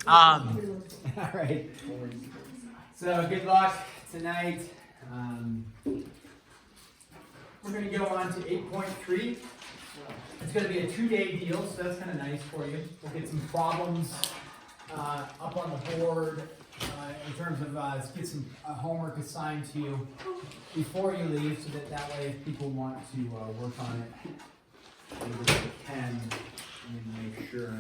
All right. So good luck tonight. We're going to go on to 8.3. It's going to be a 2-day deal, so that's kind of nice for you. We'll get some problems up on the board in terms of get some homework assigned to you before you leave, so that way if people want to work on it, they can and make sure.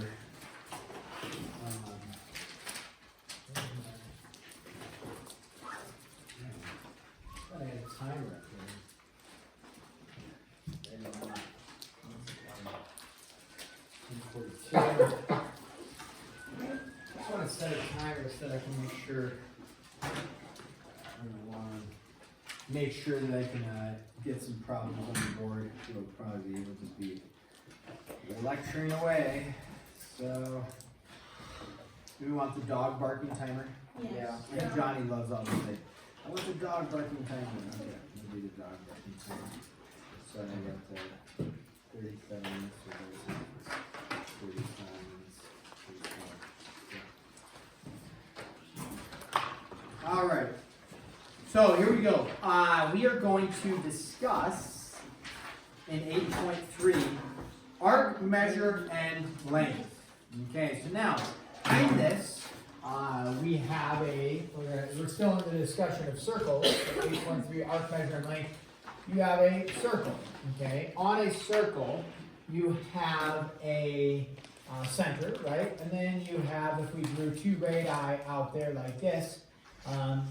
I had a timer up there. Maybe not. 10:42. I just want to set a timer so that I can make sure. Make sure that I can get some problems on the board. It'll probably be able to just be lecturing away. So, do we want the dog barking timer? Yes. Yeah. Johnny loves all this thing. I want the dog barking timer. Okay, we'll do the dog barking timer. So I got 37 minutes or 35 minutes. 34. All right. So here we go. We are going to discuss in 8.3 arc, measure, and length. Okay, so now in this, we have we're still in the discussion of circles, so 8.3 arc, measure, and length. You have a circle, okay? On a circle, you have a center, right? And then you have, if we drew 2 radii out there like this,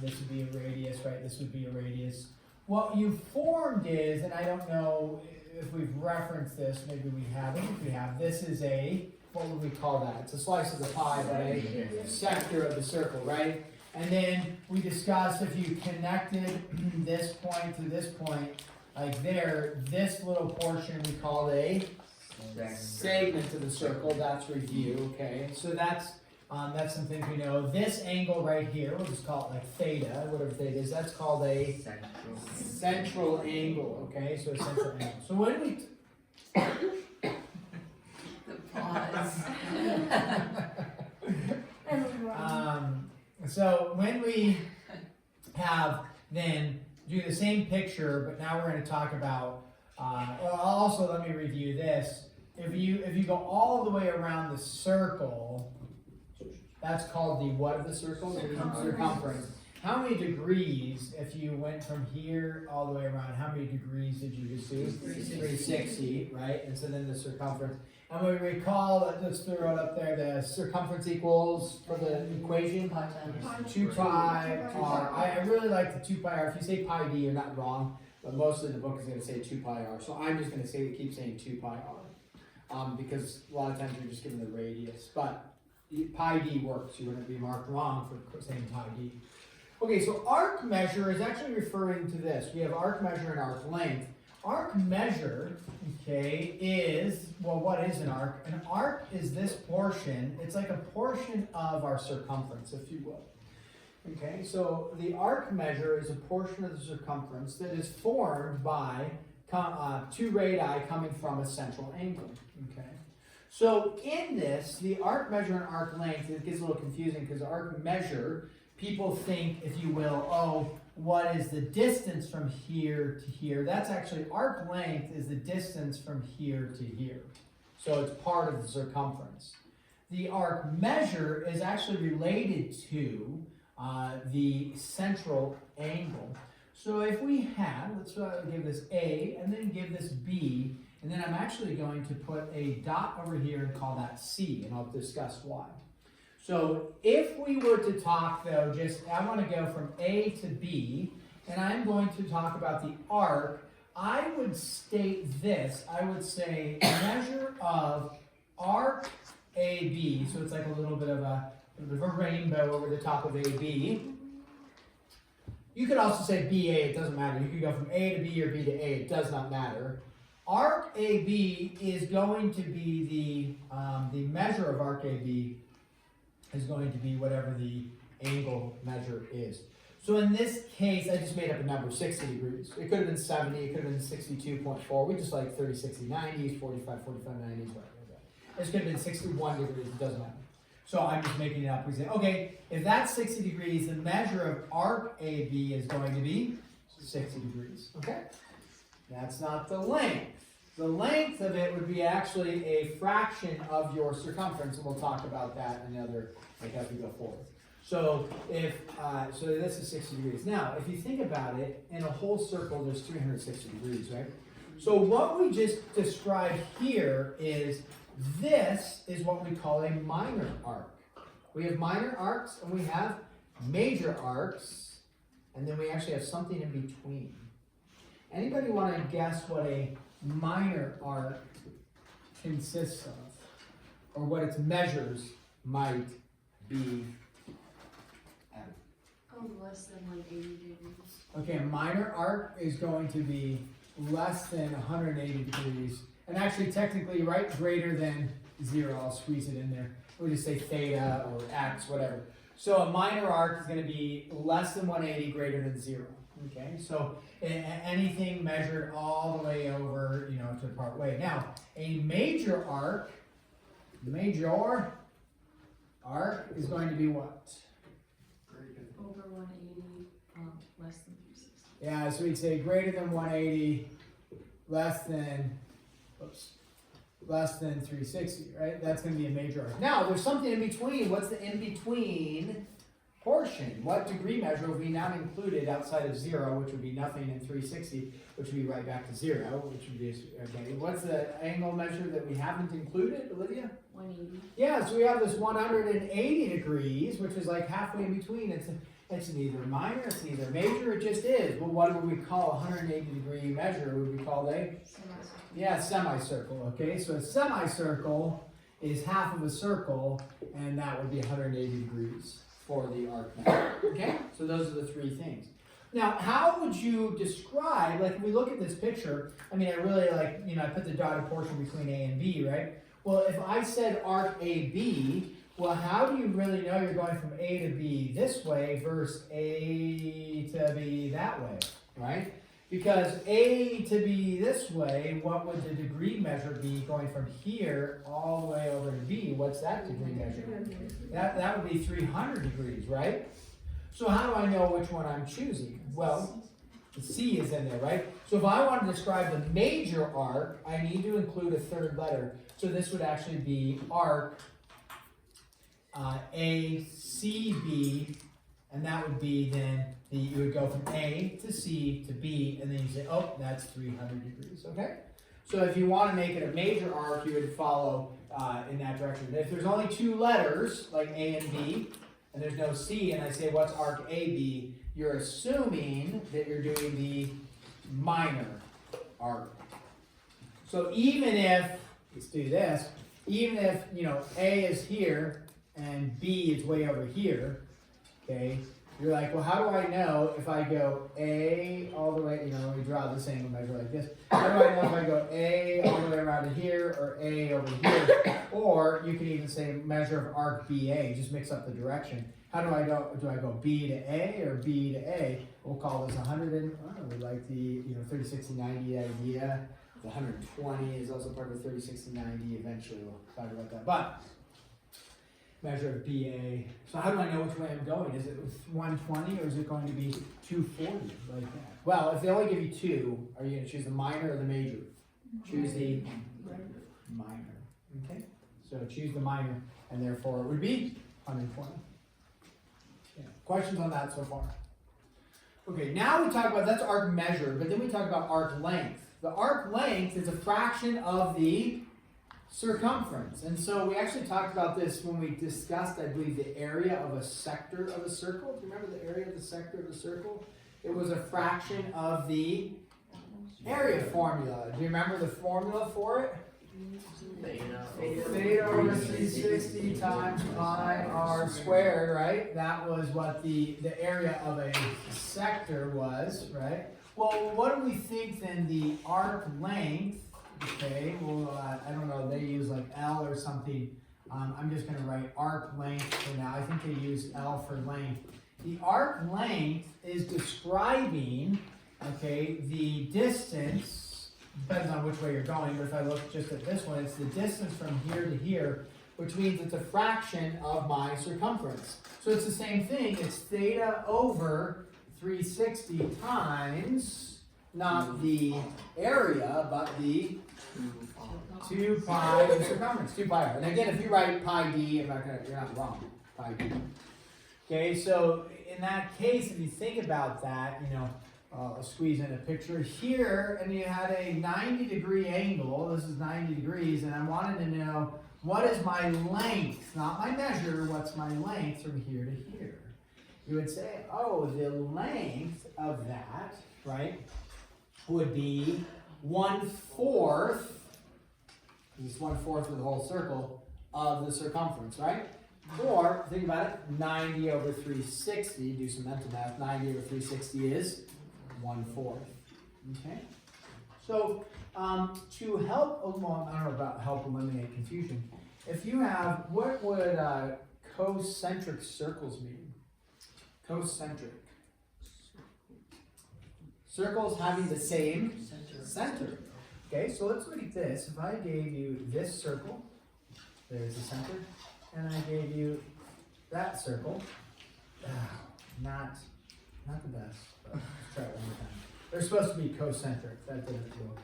this would be a radius, right? This would be a radius. What you formed is, and I don't know if we've referenced this, maybe we haven't. If we have, this is what would we call that? It's a slice of the pie, but a sector of the circle, right? And then we discussed if you connected this point to this point, like there, this little portion we called a segment of the circle. That's review, okay? So that's some things we know. This angle right here, we'll just call it like theta, whatever theta is, that's called a central angle, okay? So a central angle. So when we... The pause. So when we have then do the same picture, but now we're going to talk about, also let me review this. If you go all the way around the circle, that's called the what of the circle? Circumference. How many degrees, if you went from here all the way around, how many degrees did you just do? 360, right? And so then the circumference. And we recall, let's throw it up there, the circumference equals, for the equation, 2 pi r. I really like the 2 pi r. If you say pi d, you're not wrong, but most of the book is going to say 2 pi r. So I'm just going to keep saying 2 pi r, because a lot of times you're just given the radius. But pi d works. You wouldn't be marked wrong for saying pi d. Okay, so arc measure is actually referring to this. We have arc measure and arc length. Arc measure, okay, is, well, what is an arc? An arc is this portion. It's like a portion of our circumference, if you will. Okay, so the arc measure is a portion of the circumference that is formed by 2 radii coming from a central angle. Okay. So in this, the arc measure and arc length, it gets a little confusing because arc measure, people think, if you will, oh, what is the distance from here to here? That's actually, arc length is the distance from here to here. So it's part of the circumference. The arc measure is actually related to the central angle. So if we had, let's give this A and then give this B, and then I'm actually going to put a dot over here and call that C, and I'll discuss why. So if we were to talk, though, I want to go from A to B, and I'm going to talk about the arc, I would state this. I would say measure of arc AB, so it's like a little bit of a rainbow over the top of AB. You could also say BA, it doesn't matter. You could go from A to B or B to A, it does not matter. Arc AB is going to be the measure of arc AB is going to be whatever the angle measure is. So in this case, I just made up a number, 60 degrees. It could have been 70, it could have been 62.4. We just like 30, 60, 90s, 45, 45, 90s, whatever. This could have been 61 degrees, it doesn't matter. So I'm just making it up. We say, okay, if that's 60 degrees, the measure of arc AB is going to be 60 degrees, okay? That's not the length. The length of it would be actually a fraction of your circumference, and we'll talk about that in another, like as we go forward. So if, so this is 60 degrees. Now, if you think about it, in a whole circle, there's 360 degrees, right? So what we just described here is, this is what we call a minor arc. We have minor arcs and we have major arcs, and then we actually have something in between. Anybody want to guess what a minor arc consists of, or what its measures might be at? Oh, less than like 80 degrees. Okay, a minor arc is going to be less than 180 degrees, and actually technically, right, greater than 0. I'll squeeze it in there. We'll just say theta or x, whatever. So a minor arc is going to be less than 180, greater than 0. Okay, so anything measured all the way over, to part way. Now, a major arc is going to be what? Over 180, less than 360. Yeah, so we'd say greater than 180, less than 360, right? That's going to be a major arc. Now, there's something in between. What's the in-between portion? What degree measure will be not included outside of 0, which would be nothing, and 360, which would be right back to 0, which would be, okay. What's the angle measure that we haven't included, Olivia? 180. Yeah, so we have this 180 degrees, which is like halfway in between. It's neither minor, it's neither major, it just is. Well, what would we call a 180 degree measure? Would we call a? Semicircle, okay? So a semicircle is half of a circle, and that would be 180 degrees for the arc measure, okay? So those are the three things. Now, how would you describe, like if we look at this picture, I mean, I really like, I put the dotted portion between A and B, right? Well, if I said arc AB, well, how do you really know you're going from A to B this way versus A to B that way, right? Because A to B this way, what would the degree measure be going from here all the way over to B? What's that degree measure? That would be 300 degrees, right? So how do I know which one I'm choosing? Well, the C is in there, right? So if I want to describe the major arc, I need to include a third letter. So this would actually be arc ACB, and that would be then, you would go from A to C to B, and then you say, oh, that's 300 degrees, okay? So if you want to make it a major arc, you would follow in that direction. If there's only 2 letters, like A and B, and there's no C, and I say, what's arc AB, you're assuming that you're doing the minor arc. So even if, let's do this, even if, A is here, and B is way over here, okay, you're like, well, how do I know if I go A all the way, we draw this angle measure like this, how do I know if I go A all the way around to here, or A over here, or you can even say measure of arc BA, just mix up the direction. How do I go, B to A or B to A? We'll call this 100, and we like the, 30, 60, 90 idea. The 120 is also part of the 30, 60, 90, eventually we'll talk about that, but measure of BA. So how do I know which way I'm going? Is it 120 or is it going to be 240 like that? Well, if they only give you 2, are you going to choose the minor or the major? Choose the minor. Okay? So choose the minor, and therefore it would be 120. Yeah. Questions on that so far? Okay, now we talk about, that's arc measure, but then we talk about arc length. The arc length is a fraction of the circumference. And so we actually talked about this when we discussed, I believe, the area of a sector of a circle. Do you remember the area of the sector of a circle? It was a fraction of the area formula. Do you remember the formula for it? Theta over 360 times pi r squared, right? That was what the area of a sector was, right? Well, what do we think then the arc length? Okay, well, I don't know, they use like L or something. I'm just going to write arc length for now. I think they use L for length. The arc length is describing, okay, the distance, depends on which way you're going, but if I look just at this one, it's the distance from here to here, which means it's a fraction of my circumference. So it's the same thing, it's theta over 360 times, not the area, but the 2 pi the circumference, 2 pi r. And again, if you write pi d, you're not wrong, pi d. Okay, so in that case, if you think about that, I'll squeeze in a picture here, and you had a 90-degree angle. This is 90 degrees, and I wanted to know what is my length, not my measure, what's my length from here to here. You would say, oh, the length of that, right, would be 1/4, this 1/4 of the whole circle, of the circumference, right? Or, think about it, 90 over 360, do some mental math, 90 over 360 is 1/4, okay? So, to help, I don't know about help eliminate confusion, if you have, what would concentric circles mean? Concentric. Circles having the same center. Okay, so let's look at this. If I gave you this circle, there's the center, and I gave you that circle, not the best, but let's try it one more time. They're supposed to be concentric. That didn't work.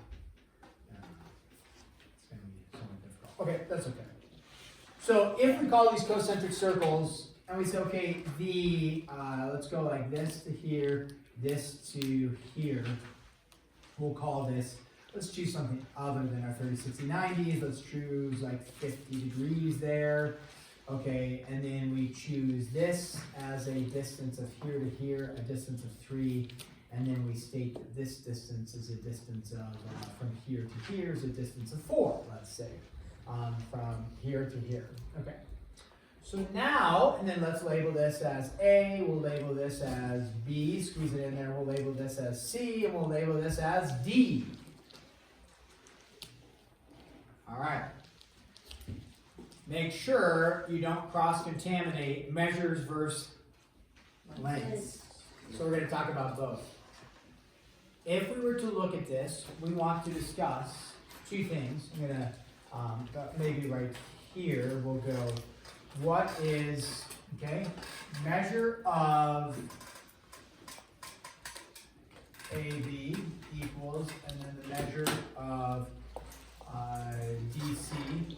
It's going to be somewhat difficult. Okay, that's okay. So if we call these concentric circles, and we say, okay, let's go like this to here, this to here. We'll call this, let's choose something other than our 30, 60, 90s. Let's choose like 50 degrees there. Okay, and then we choose this as a distance of here to here, a distance of 3. And then we state that this distance is a distance of, from here to here is a distance of 4, let's say, from here to here. Okay. So now, and then let's label this as A, we'll label this as B, squeeze it in there, we'll label this as C, and we'll label this as D. All right. Make sure you don't cross-contaminate measures versus lengths. So we're going to talk about both. If we were to look at this, we want to discuss 2 things. I'm going to, maybe right here, we'll go, what is, okay, measure of AB equals, and then the measure of DC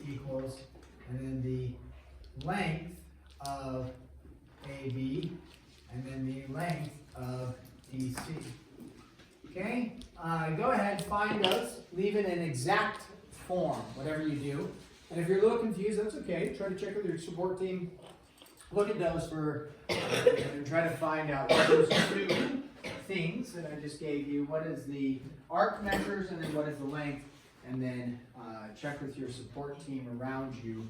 equals, and then the length of AB, and then the length of DC. Okay? Go ahead, find those, leave it in exact form, whatever you do. And if you're a little confused, that's okay. Try to check with your support team. Look at those and try to find out what those 2 things that I just gave you. What is the arc measures, and then what is the length? And then check with your support team around you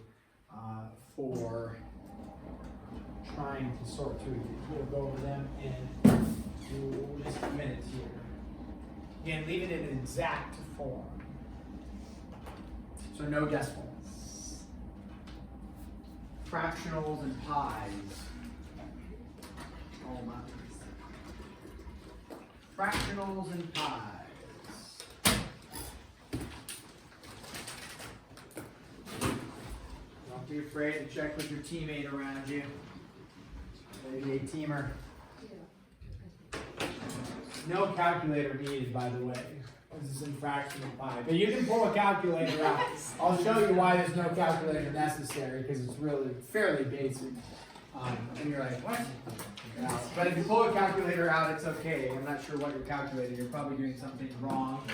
for trying to sort through these. We'll go over them in just a minute here. Again, leave it in an exact form. So no decimals. Fractionals and pies. Oh my. Fractionals and pies. Don't be afraid to check with your teammate around you. Maybe a teamer. No calculator needed, by the way. This is in fractional pi. But you can pull a calculator out. I'll show you why there's no calculator necessary, because it's really fairly basic. And you're like, what? Yeah. But if you pull a calculator out, it's okay. I'm not sure what you're calculating. You're probably doing something wrong.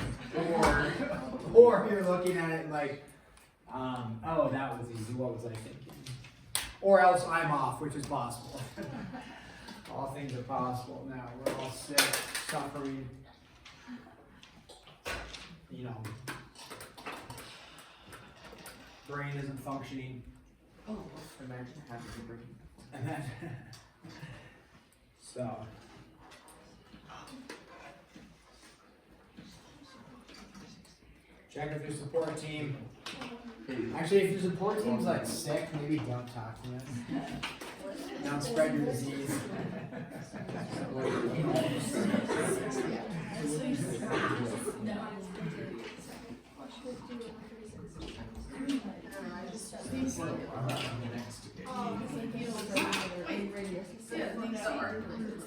Or you're looking at it like, oh, that was easy. What was I thinking? Or else I'm off, which is possible. All things are possible now. We're all sick, suffering. You know, brain isn't functioning. Oh, imagine having a brain. And then, so. Check with your support team. Actually, if your support team's like sick, maybe don't talk to them. Don't spread your disease.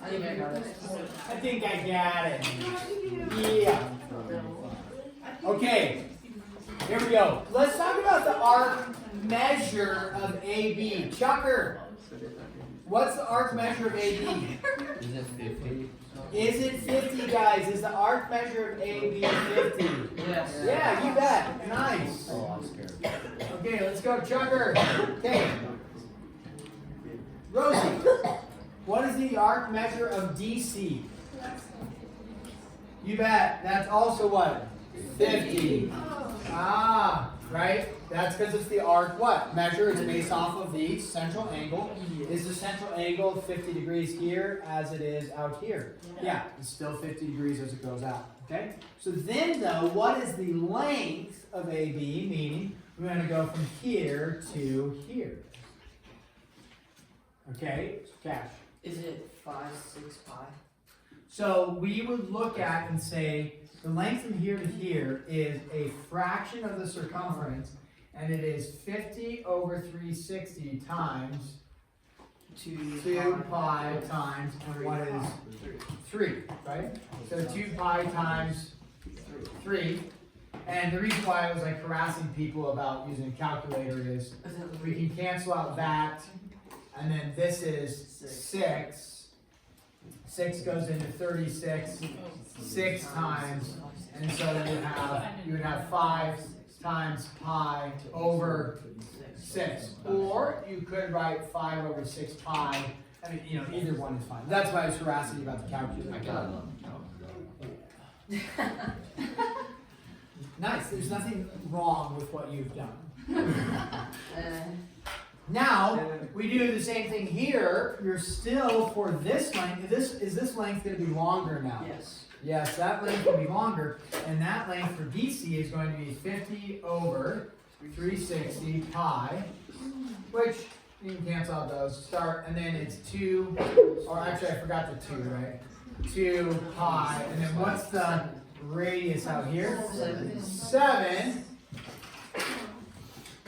I think I got it. I think I got it. Yeah. Okay, here we go. Let's talk about the arc measure of AB. Chucker, what's the arc measure of AB? Is it 50? Is it 50, guys? Is the arc measure of AB 50? Yes. Yeah, you bet. Nice. Oh, I'm scared. Okay, let's go, Chucker. Okay. Rosie, what is the arc measure of DC? You bet. That's also what? 50. Ah, right? That's because it's the arc what? Measure. It's based off of the central angle. Is the central angle 50 degrees here as it is out here? Yeah, it's still 50 degrees as it goes out. Okay? So then though, what is the length of AB? Meaning we're going to go from here to here. Okay? Cash. Is it 5, 6 pi? So we would look at and say the length from here to here is a fraction of the circumference, and it is 50 over 360 times 2 pi times, and what is 3, right? So 2 pi times 3. And the reason why I was like harassing people about using a calculator is we can cancel out that, and then this is 6. 6 goes into 36 6 times, and so you would have 5 times pi over 6. Or you could write 5 over 6 pi. I mean, either one is fine. That's why I was harassing you about the calculator. Nice. There's nothing wrong with what you've done. Now, we do the same thing here. You're still, for this length, is this length going to be longer now? Yes. Yes, that length will be longer, and that length for DC is going to be 50 over 360 pi, which you can cancel out those, start, and then it's 2, or actually I forgot the 2, right? 2 pi, and then what's the radius out here? 7.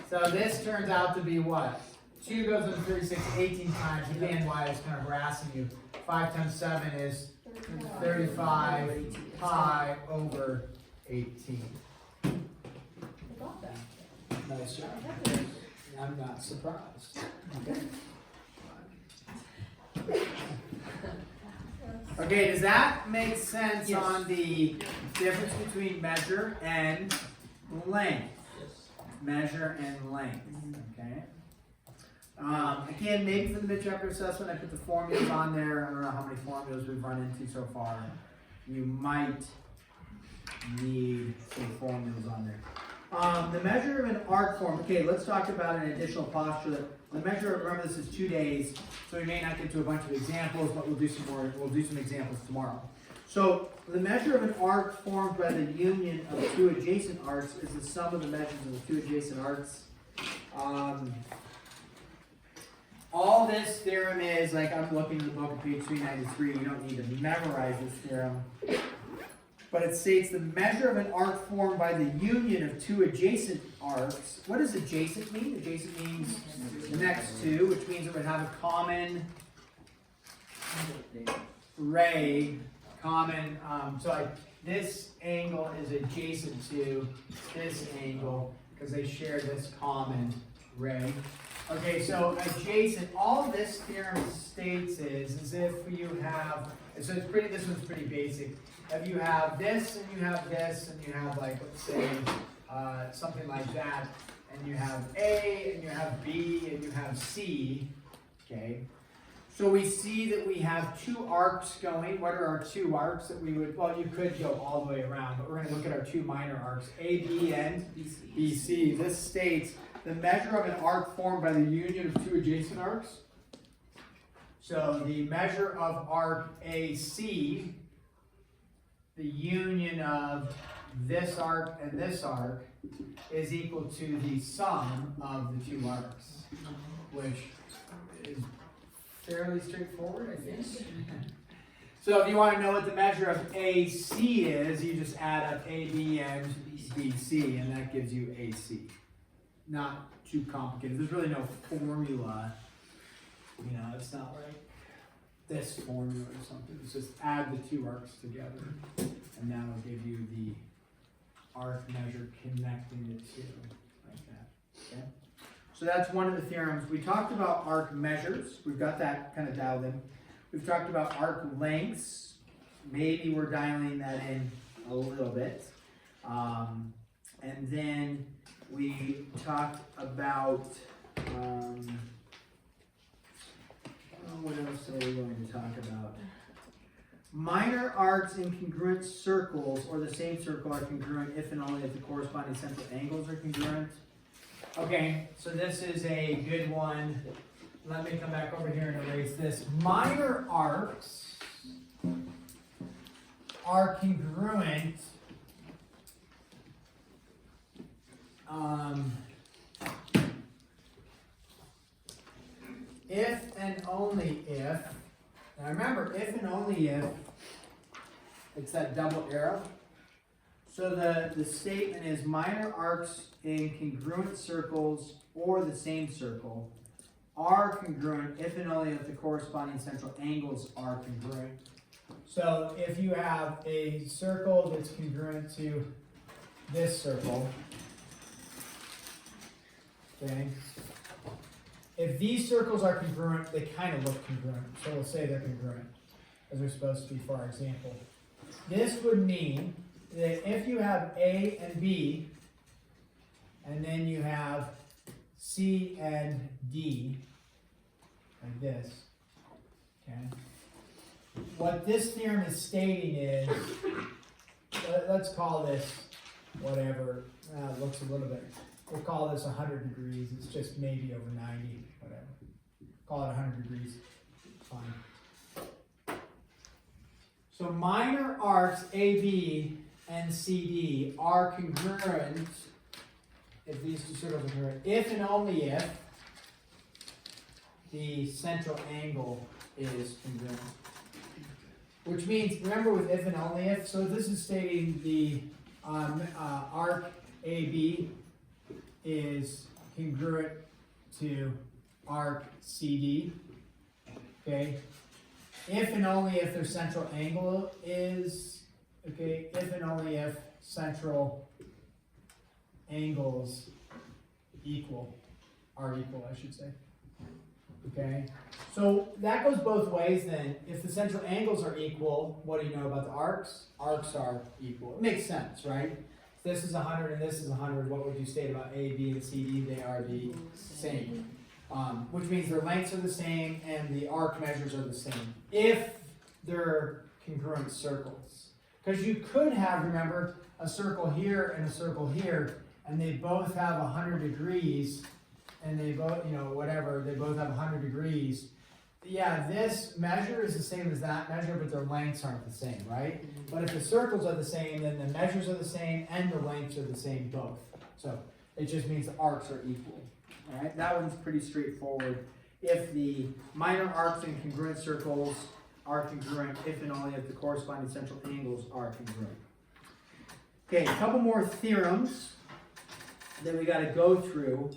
So this turns out to be what? 2 goes into 36 18 times. Again, why I was kind of harassing you. 5 times 7 is 35 pi over 18. Nice job. I'm not surprised. Okay. Okay, does that make sense on the difference between measure and length? Measure and length. Okay. Again, maybe for the mid-chapter assessment, I put the formulas on there. I don't know how many formulas we've run into so far. You might need some formulas on there. The measure of an arc form. Okay, let's talk about an additional postulate. The measure, remember this is 2 days, so we may not get to a bunch of examples, but we'll do some more. We'll do some examples tomorrow. So the measure of an arc formed by the union of 2 adjacent arcs is the sum of the measures of the 2 adjacent arcs. All this theorem is, like I'm looking at the book at page 393, you don't need to memorize this theorem. But it states the measure of an arc formed by the union of 2 adjacent arcs. What does adjacent mean? Adjacent means the next 2, which means it would have a common ray, common, so like this angle is adjacent to this angle because they share this common ray. Okay, so adjacent, all this theorem states is if you have, so it's pretty, this one's pretty basic. If you have this and you have this and you have like, let's say, something like that, and you have A and you have B and you have C, okay? So we see that we have 2 arcs going. What are our 2 arcs that we would, well, you could go all the way around, but we're going to look at our 2 minor arcs, AB and BC. This states the measure of an arc formed by the union of 2 adjacent arcs. So the measure of arc AC, the union of this arc and this arc, is equal to the sum of the 2 arcs, which is fairly straightforward, I think. So if you want to know what the measure of AC is, you just add up AB and BC, and that gives you AC. Not too complicated. There's really no formula. You know, it's not like this formula or something. It's just add the two arcs together, and that will give you the arc measure connecting the two, like that. Okay. So that's one of the theorems. We talked about arc measures. We've got that kind of dialed in. We've talked about arc lengths. Maybe we're dialing that in a little bit. And then we talked about, what else are we going to talk about? Minor arcs in congruent circles or the same circle are congruent if and only if the corresponding central angles are congruent. Okay, so this is a good one. Let me come back over here and erase this. Minor arcs are congruent if and only if, now remember, if and only if, it's that double arrow. So the statement is minor arcs in congruent circles or the same circle are congruent if and only if the corresponding central angles are congruent. So if you have a circle that's congruent to this circle, okay, if these circles are congruent, they kind of look congruent. So we'll say they're congruent, as they're supposed to be for our example. This would mean that if you have A and B, and then you have C and D, like this, okay? What this theorem is stating is, let's call this whatever, it looks a little bit, we'll call this 100 degrees, it's just maybe over 90, whatever. Call it 100 degrees, fine. So minor arcs AB and CD are congruent if these two circles are congruent, if and only if the central angle is congruent. Which means, remember with if and only if, so this is stating the arc AB is congruent to arc CD, okay? If and only if their central angle is, okay, if and only if central angles are equal, I should say. Okay, so that goes both ways then. If the central angles are equal, what do you know about the arcs? Arcs are equal. It makes sense, right? If this is 100 and this is 100, what would you state about A, B, and CD? They are the same. Which means their lengths are the same and the arc measures are the same. If they're congruent circles. Because you could have, remember, a circle here and a circle here, and they both have 100 degrees, and they both, you know, whatever, they both have 100 degrees. Yeah, this measure is the same as that measure, but their lengths aren't the same, right? But if the circles are the same, then the measures are the same and the lengths are the same both. So it just means the arcs are equal. All right, that one's pretty straightforward. If the minor arcs in congruent circles are congruent, if and only if the corresponding central angles are congruent. Okay, a couple more theorems that we got to go through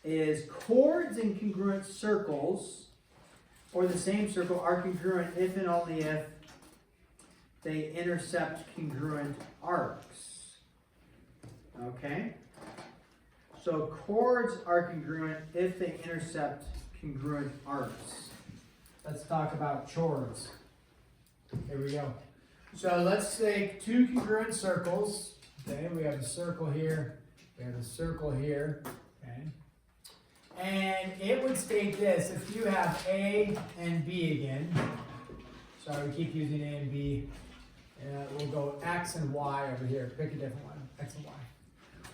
is chords in congruent circles or the same circle are congruent if and only if they intercept congruent arcs. Okay? So chords are congruent if they intercept congruent arcs. Let's talk about chords. Here we go. So let's take two congruent circles. Okay, we have a circle here, we have a circle here, okay? And it would state this, if you have A and B again, sorry, we keep using A and B, we'll go X and Y over here, pick a different one, X and Y.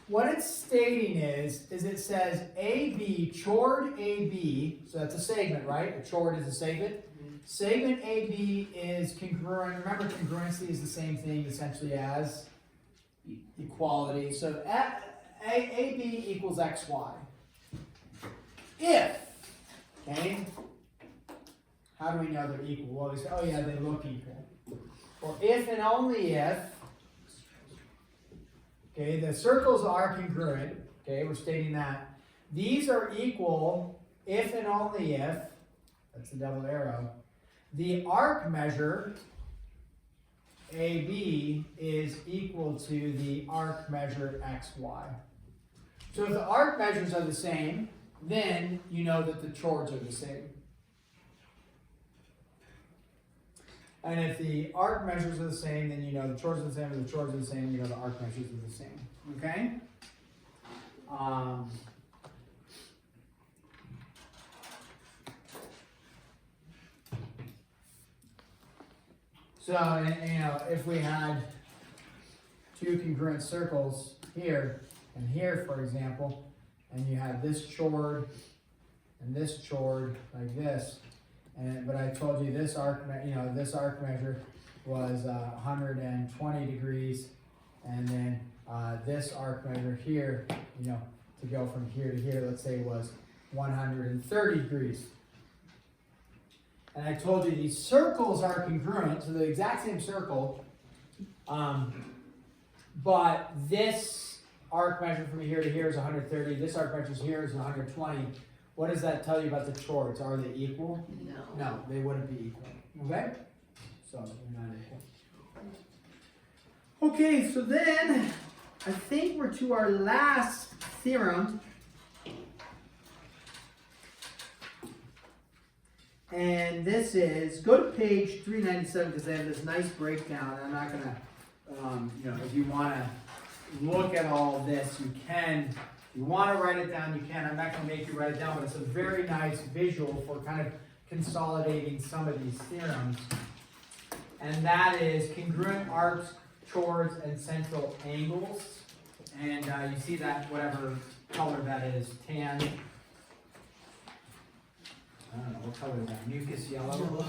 What it's stating is it says AB, chord AB, so that's a segment, right? A chord is a segment. Segment AB is congruent, remember congruency is the same thing essentially as equality. So AB equals XY. If, okay, how do we know they're equal? Well, we say, oh yeah, they look equal. Or if and only if, okay, the circles are congruent, okay, we're stating that. These are equal if and only if, that's the double arrow, the arc measure, AB, is equal to the arc measure XY. So if the arc measures are the same, then you know that the chords are the same. And if the arc measures are the same, then you know the chords are the same. If the chords are the same, you know the arc measures are the same. Okay? So, you know, if we had two congruent circles here and here, for example, and you had this chord and this chord like this, but I told you this arc, this arc measure was 120 degrees, and then this arc measure here, to go from here to here, let's say was 130 degrees. And I told you these circles are congruent, so the exact same circle, but this arc measure from here to here is 130, this arc measure here is 120. What does that tell you about the chords? Are they equal? No. No, they wouldn't be equal. Okay? So they're not equal. Okay, so then I think we're to our last theorem. And this is, go to page 397 because they have this nice breakdown. I'm not going to, if you want to look at all this, you can. If you want to write it down, you can. I'm not going to make you write it down, but it's a very nice visual for kind of consolidating some of these theorems. And that is congruent arcs, chords, and central angles. And you see that, whatever color that is, tan. I don't know, what color is that? Mucus yellow?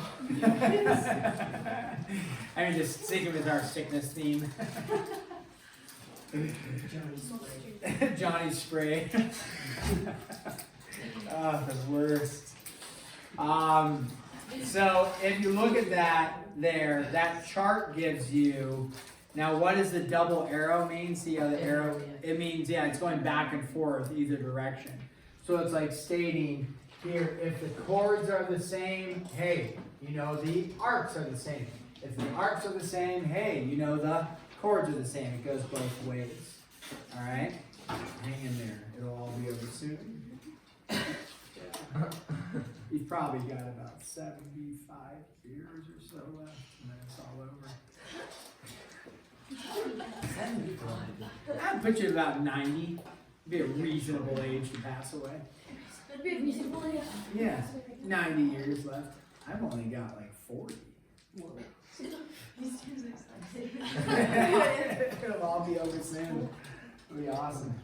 I mean, just think of it as our sickness theme. Johnny's spray. Oh, the worst. So if you look at that there, that chart gives you, now what does the double arrow mean? See how the arrow, it means, it's going back and forth either direction. So it's like stating here, if the chords are the same, hey, the arcs are the same. If the arcs are the same, hey, the chords are the same. It goes both ways. All right? Hang in there. It'll all be over soon. You've probably got about 75 years or so left, and then it's all over. 75? I'd put you at about 90. Be a reasonable age to pass away. That'd be a reasonable age. Yeah, 90 years left. I've only got like 40. It'll all be over soon. It'll be awesome.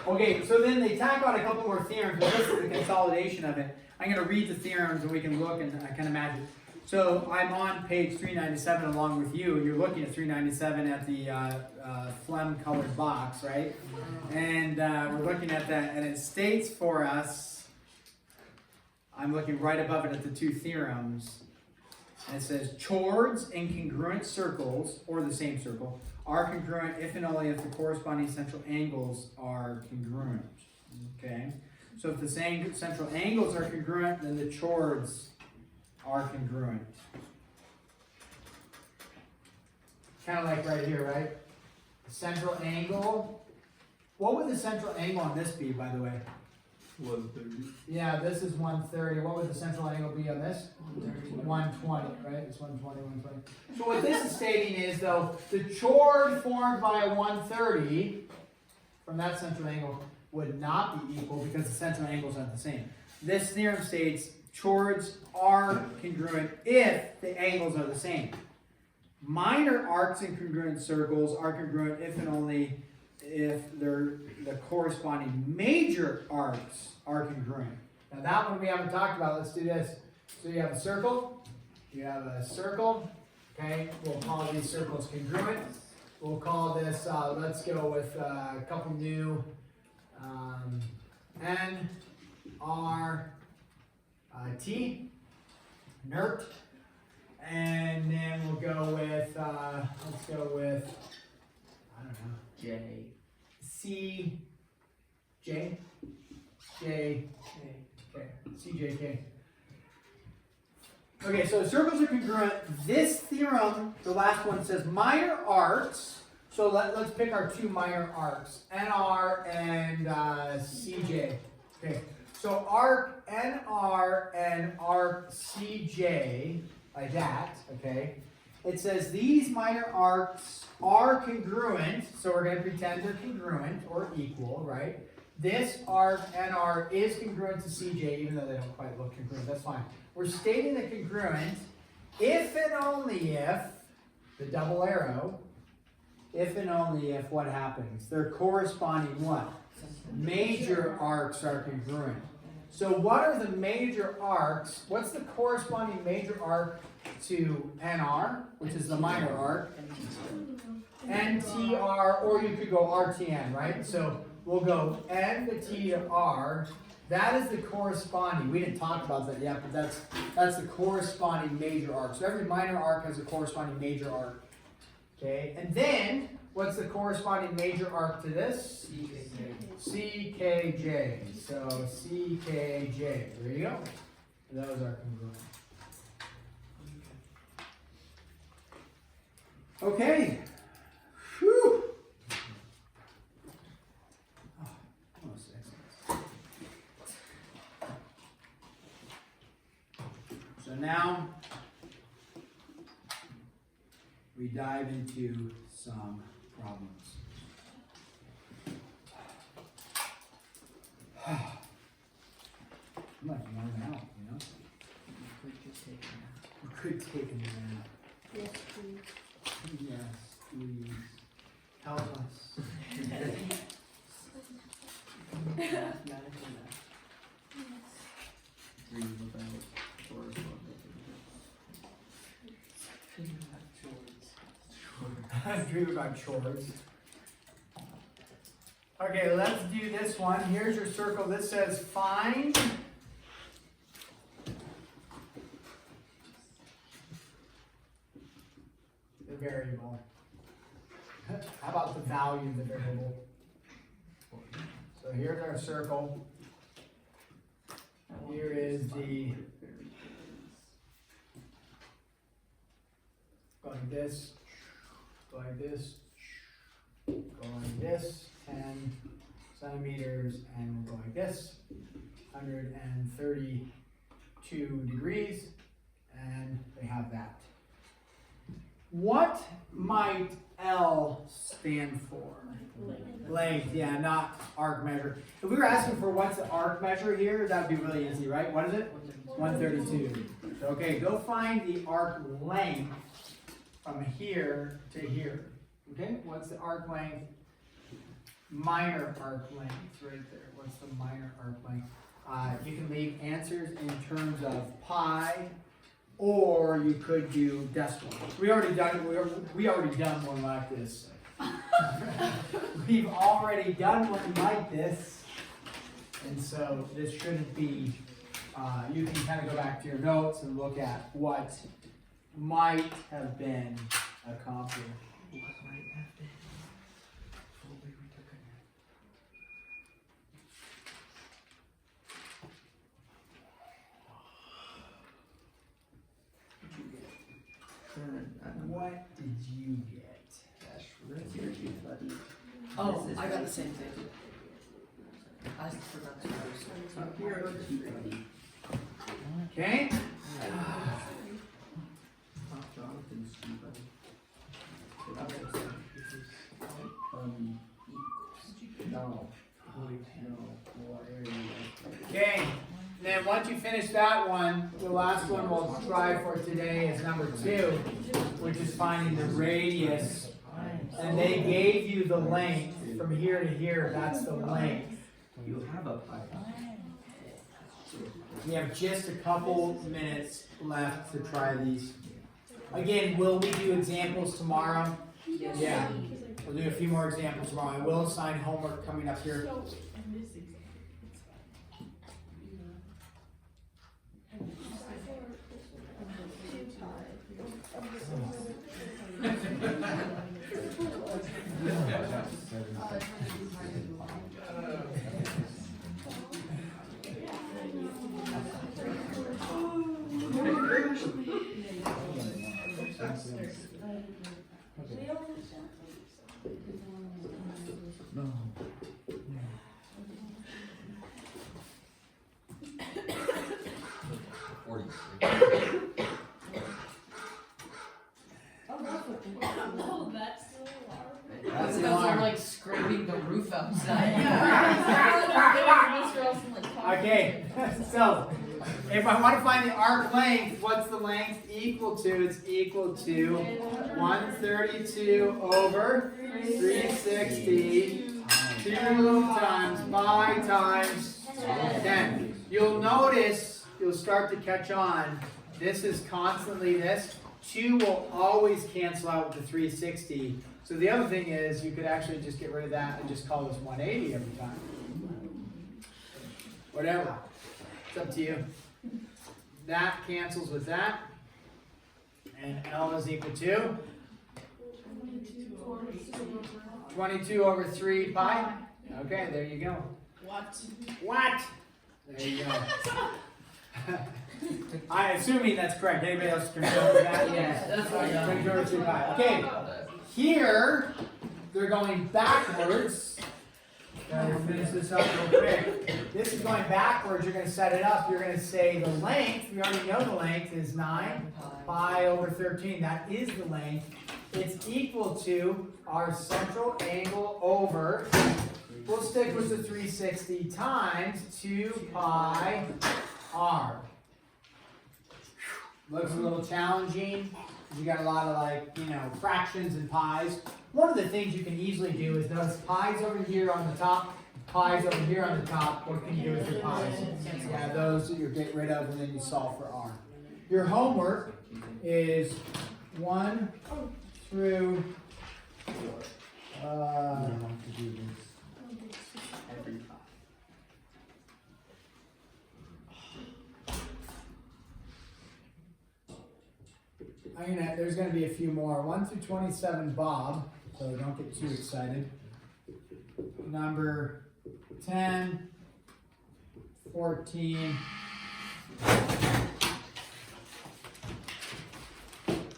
Okay, so then they tack on a couple more theorems, but this is the consolidation of it. I'm going to read the theorems and we can look and kind of match it. So I'm on page 397 along with you, and you're looking at 397 at the phlegm-colored box, right? And we're looking at that, and it states for us, I'm looking right above it at the two theorems, and it says, chords in congruent circles, or the same circle, are congruent if and only if the corresponding central angles are congruent, okay? So if the same central angles are congruent, then the chords are congruent. Kind of like right here, right? The central angle. What would the central angle on this be, by the way? 130. Yeah, this is 130. What would the central angle be on this? 120, right? It's 120, 120. So what this is stating is, though, the chord formed by a 130 from that central angle would not be equal because the central angles aren't the same. This theorem states chords are congruent if the angles are the same. Minor arcs in congruent circles are congruent if and only if the corresponding major arcs are congruent. Now that one we haven't talked about. Let's do this. So you have a circle. You have a circle. Okay, we'll call these circles congruent. We'll call this, let's go with a couple new N NERT, and then we'll go with, let's go with, I don't know, J. CJK. Okay, so circles are congruent. This theorem, the last one, says minor arcs. So let's pick our two minor arcs, NR and CJ. Okay, so arc NR and arc CJ, like that, okay? It says these minor arcs are congruent, so we're going to pretend they're congruent or equal, right? This arc NR is congruent to CJ, even though they don't quite look congruent, that's fine. We're stating the congruent if and only if, the double arrow, if and only if what happens? Their corresponding what? Major arcs are congruent. So what are the major arcs? What's the corresponding major arc to NR, which is the minor arc? NTR, or you could go RTN, right? So we'll go N to T to R. That is the corresponding. We didn't talk about that yet, but that's the corresponding major arc. So every minor arc has a corresponding major arc. Okay, and then what's the corresponding major arc to this? CKJ. So CKJ. There you go. Those are congruent. Okay. Whew. Oh, almost excellent. So now we dive into some problems. I'm like worn out, you know? We could take a nap. Yes, please. Yes, please. Help us. Dream about chores. Okay, let's do this one. Here's your circle. This says find the variable. How about the value of the variable? So here's our circle. Here is the, go like this, go like this, go like this, 10 centimeters, and we'll go like this, 132 degrees, and they have that. What might L stand for? Length, yeah, not arc measure. If we were asking for what's the arc measure here, that would be really easy, right? What is it? 132. So, okay, go find the arc length from here to here. Okay, what's the arc length? Minor arc length, right there. What's the minor arc length? You can leave answers in terms of pi, or you could do decimal. We already done one like this. We've already done one like this, and so this shouldn't be. You can kind of go back to your notes and look at what might have been accomplished. What did you get? Oh, I got the same thing. I forgot to post. Okay. Okay. Then once you finish that one, the last one we'll try for today is number 2, which is finding the radius. And they gave you the length from here to here. That's the length. You have a pipe. We have just a couple minutes left to try these. Again, will we do examples tomorrow? Yes. Yeah. We'll do a few more examples tomorrow. I will assign homework coming up here. No. Oh, that's so hard. That's the Those are alarm. like scraping the roof outside. Okay, so if I want to find the arc length, what's the length equal to? It's equal to 132 over 360 2 times pi times 10. You'll notice, you'll start to catch on, this is constantly this. 2 will always cancel out with the 360. So the other thing is, you could actually just get rid of that and just call this 180 every time. Whatever. It's up to you. That cancels with that. And L is equal to 22 over 3 pi. Okay, there you go. What? What? There you go. I'm assuming that's correct. Anybody else confirm with that? Yeah, that's what I got. 22 over 3 pi. Okay, here they're going backwards. Gotta finish this up real quick. This is going backwards. You're going to set it up. You're going to say the length, we already know the length is 9 pi over 13. That is the length. It's equal to our central angle over, we'll stick with the 360 times 2 pi r. Looks a little challenging. You got a lot of fractions and pies. One of the things you can easily do is those pies over here on the top, pies over here on the top. What can you do with your pies? Yeah, those you get rid of and then you solve for r. Your homework is 1 through there's gonna be a few more. 1 through 27, Bob, so don't get too excited. Number 10, 14. Let's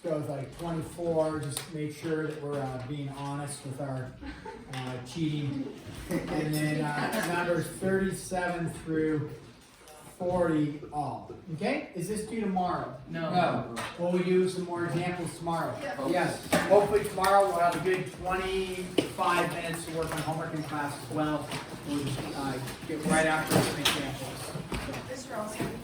go with like 24, just make sure that we're being honest with our cheating. And then numbers 37 through 40 all. Okay? Is this due tomorrow? No. Will we do some more examples tomorrow? Yes. Hopefully tomorrow we'll have a good 25 minutes to work on homework in class as well. We'll just get right after some examples. Mr. Olson.